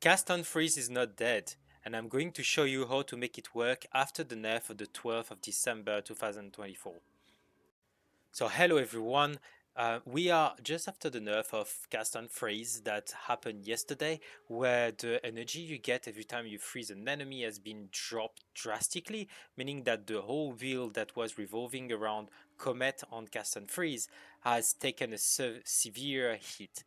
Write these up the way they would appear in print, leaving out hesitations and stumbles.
Cast on Freeze is not dead, and I'm going to show you how to make it work after the nerf of the 12th of December 2024. So hello everyone, we are just after the nerf of Cast on Freeze that happened yesterday, where the energy you get every time you freeze an enemy has been dropped drastically, meaning that the whole wheel that was revolving around Comet on Cast on Freeze has taken a severe hit.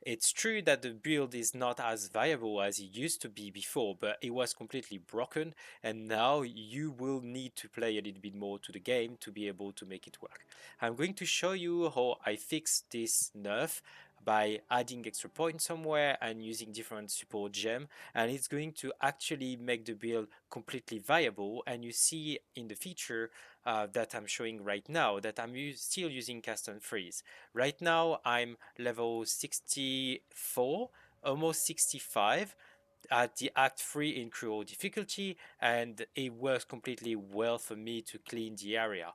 It's true that the build is not as viable as it used to be before, but it was completely broken, and now you will need to play a little bit more to the game to be able to make it work. I'm going to show you how I fixed this nerf by adding extra points somewhere and using different support gem, and it's going to actually make the build completely viable. And you see in the feature that I'm showing right now that I'm still using cast and freeze. Right now I'm level 64, almost 65 at the Act 3 in Cruel difficulty, and it works completely well for me to clean the area.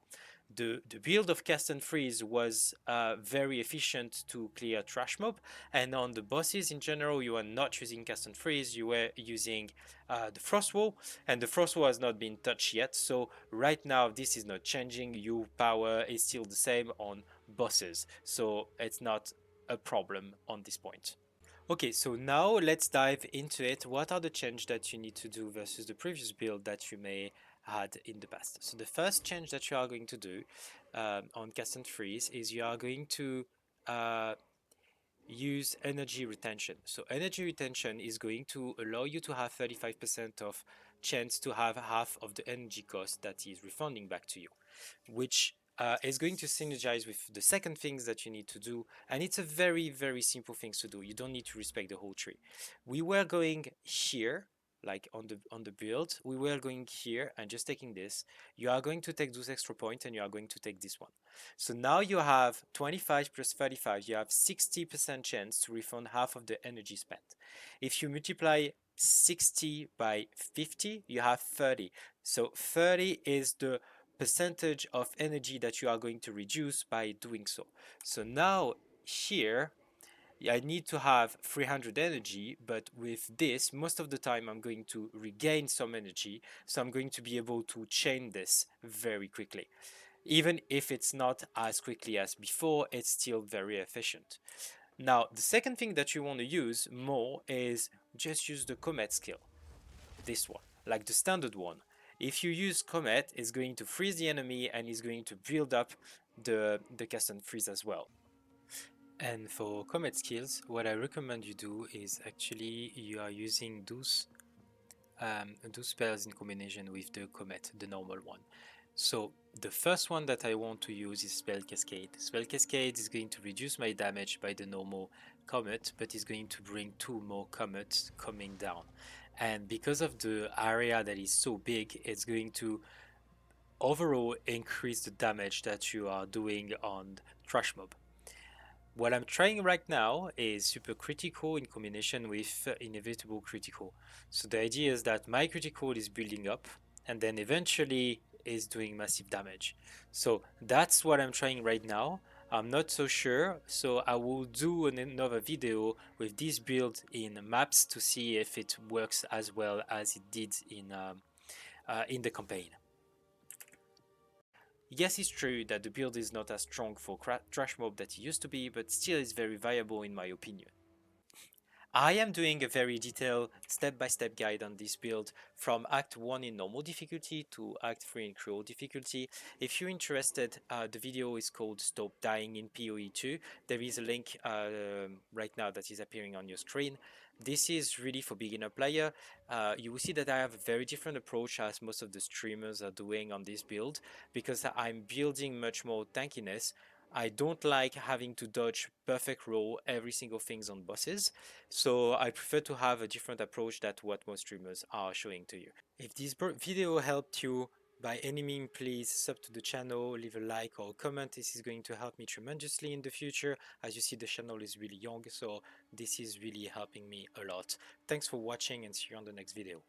The build of Cast and Freeze was very efficient to clear trash mob, and on the bosses in general you are not using Cast and Freeze, you were using the Frost Wall, and the Frost Wall has not been touched yet, so right now this is not changing, your power is still the same on bosses, so it's not a problem on this point. Okay, so now let's dive into it. What are the changes that you need to do versus the previous build that you may had in the past? So the first change that you are going to do on Cast and Freeze is you are going to uh, use energy retention. So energy retention is going to allow you to have 35% of chance to have half of the energy cost that is refunding back to you, which is going to synergize with the second things that you need to do, and it's a very simple things to do. You don't need to respect the whole tree. We were going here, like on the build, we were going here and just taking this. You are going to take those extra points and you are going to take this one. So now you have 25 plus 35, you have 60% chance to refund half of the energy spent. If you multiply 60 by 50, you have 30. So 30 is the percentage of energy that you are going to reduce by doing so. So now here I need to have 300 energy, but with this most of the time I'm going to regain some energy, so I'm going to be able to chain this very quickly. Even if it's not as quickly as before, it's still very efficient. Now the second thing that you want to use more is just use the Comet skill, this one, like the standard one. If you use Comet, it's going to freeze the enemy and it's going to build up the cast and freeze as well. And for Comet skills, what I recommend you do is actually you are using those spells in combination with the Comet, the normal one. So the first one that I want to use is Spell Cascade. Spell Cascade is going to reduce my damage by the normal Comet, but is going to bring 2 more Comets coming down. And because of the area that is so big, it's going to overall increase the damage that you are doing on Trash Mob. What I'm trying right now is super critical in combination with inevitable critical. So the idea is that my critical is building up and then eventually is doing massive damage. So that's what I'm trying right now. I'm not so sure, so I will do another video with this build in maps to see if it works as well as it did in the campaign. Yes, it's true that the build is not as strong for trash mob that it used to be, but still is very viable in my opinion. I am doing a very detailed step-by-step guide on this build from Act 1 in normal difficulty to Act 3 in cruel difficulty. If you're interested, the video is called Stop Dying in PoE 2. There is a link right now that is appearing on your screen. This is really for beginner player. You will see that I have a very different approach as most of the streamers are doing on this build, because I'm building much more tankiness. I don't like having to dodge perfect roll every single things on bosses, so I prefer to have a different approach than what most streamers are showing to you. If this video helped you, by any means please sub to the channel, leave a like or a comment. This is going to help me tremendously in the future. As you see, the channel is really young, so this is really helping me a lot. Thanks for watching and see you on the next video.